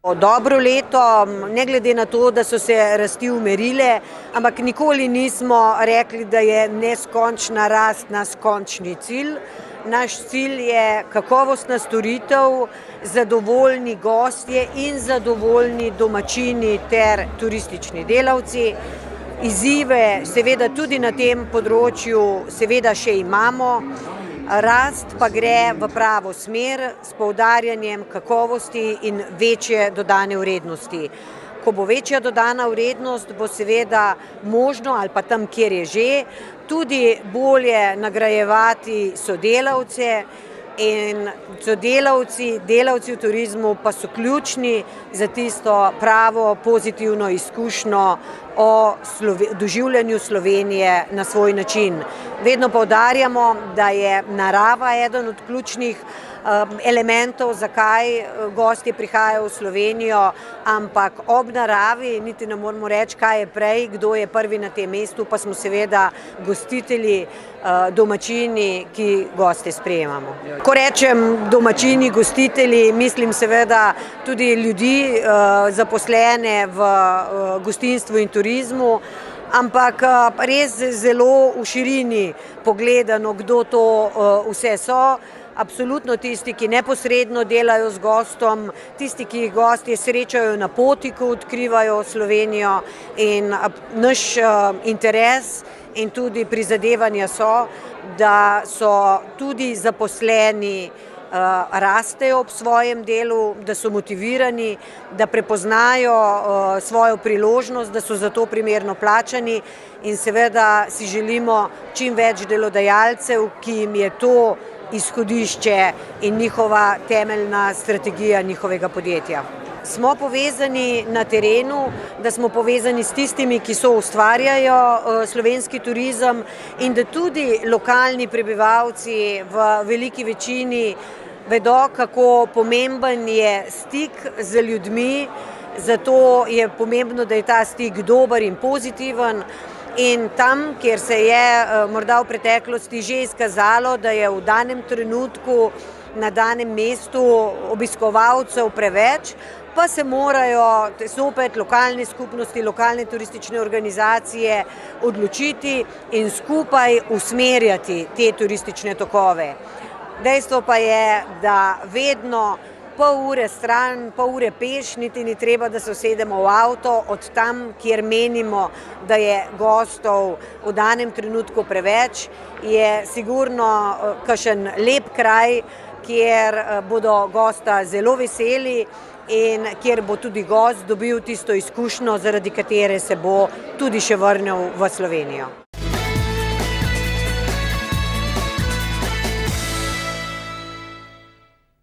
Dobro leto, ne glede na to, da so se rasti umirile, ampak nikoli nismo rekli, da je neskončna rast naš končni cilj. Naš cilj je kakovostna storitev, zadovoljni gostje in zadovoljni domačini ter turistični delavci. Izzive seveda tudi na tem področju seveda še imamo. Rast pa gre v pravo smer s poudarjanjem kakovosti in večje dodane vrednosti. Ko bo večja dodana vrednost, bo seveda možno, ali pa tam, kjer je že, tudi bolje nagrajevati sodelavce in sodelavci, delavci v turizmu pa so ključni za tisto pravo pozitivno izkušnjo o doživljanju Slovenije na svoj način. Vedno poudarjamo, da je narava eden od ključnih elementov, zakaj gostje prihajajo v Slovenijo, ampak ob naravi niti ne moremo reči, kaj je prej, kdo je prvi na tem mestu, pa smo seveda gostitelji, domačini, ki goste sprejemamo. Ko rečem domačini, gostitelji, mislim seveda tudi ljudi, zaposlene v gostinstvu in turizmu, ampak res zelo v širini pogledano, kdo to vse so. Absolutno tisti, ki neposredno delajo z gostom, tisti, ki jih gostje srečajo na poti, ko odkrivajo Slovenijo, in naš interes in tudi prizadevanja so, da so tudi zaposleni rastejo ob svojem delu, da so motivirani, da prepoznajo svojo priložnost, da so za to primerno plačani in seveda si želimo čim več delodajalcev, ki jim je to izhodišče in njihova temeljna strategija njihovega podjetja. Smo povezani na terenu, da smo povezani s tistimi, ki soustvarjajo slovenski turizem in da tudi lokalni prebivalci v veliki večini vedo, kako pomemben je stik z ljudmi, zato je pomembno, da je ta stik dober in pozitiven. In tam, kjer se je morda v preteklosti že izkazalo, da je v danem trenutku na danem mestu obiskovalcev preveč, pa se morajo zopet lokalne skupnosti, lokalne turistične organizacije odločiti in skupaj usmerjati te turistične tokove. Dejstvo pa je, da vedno pol ure stran, pol ure peš, niti ni treba, da se usedemo v avto od tam, kjer menimo, da je gostov v danem trenutku preveč, je sigurno kakšen lep kraj, kjer bodo gosta zelo veseli in kjer bo tudi gost dobil tisto izkušnjo, zaradi katere se bo tudi še vrnil v Slovenijo.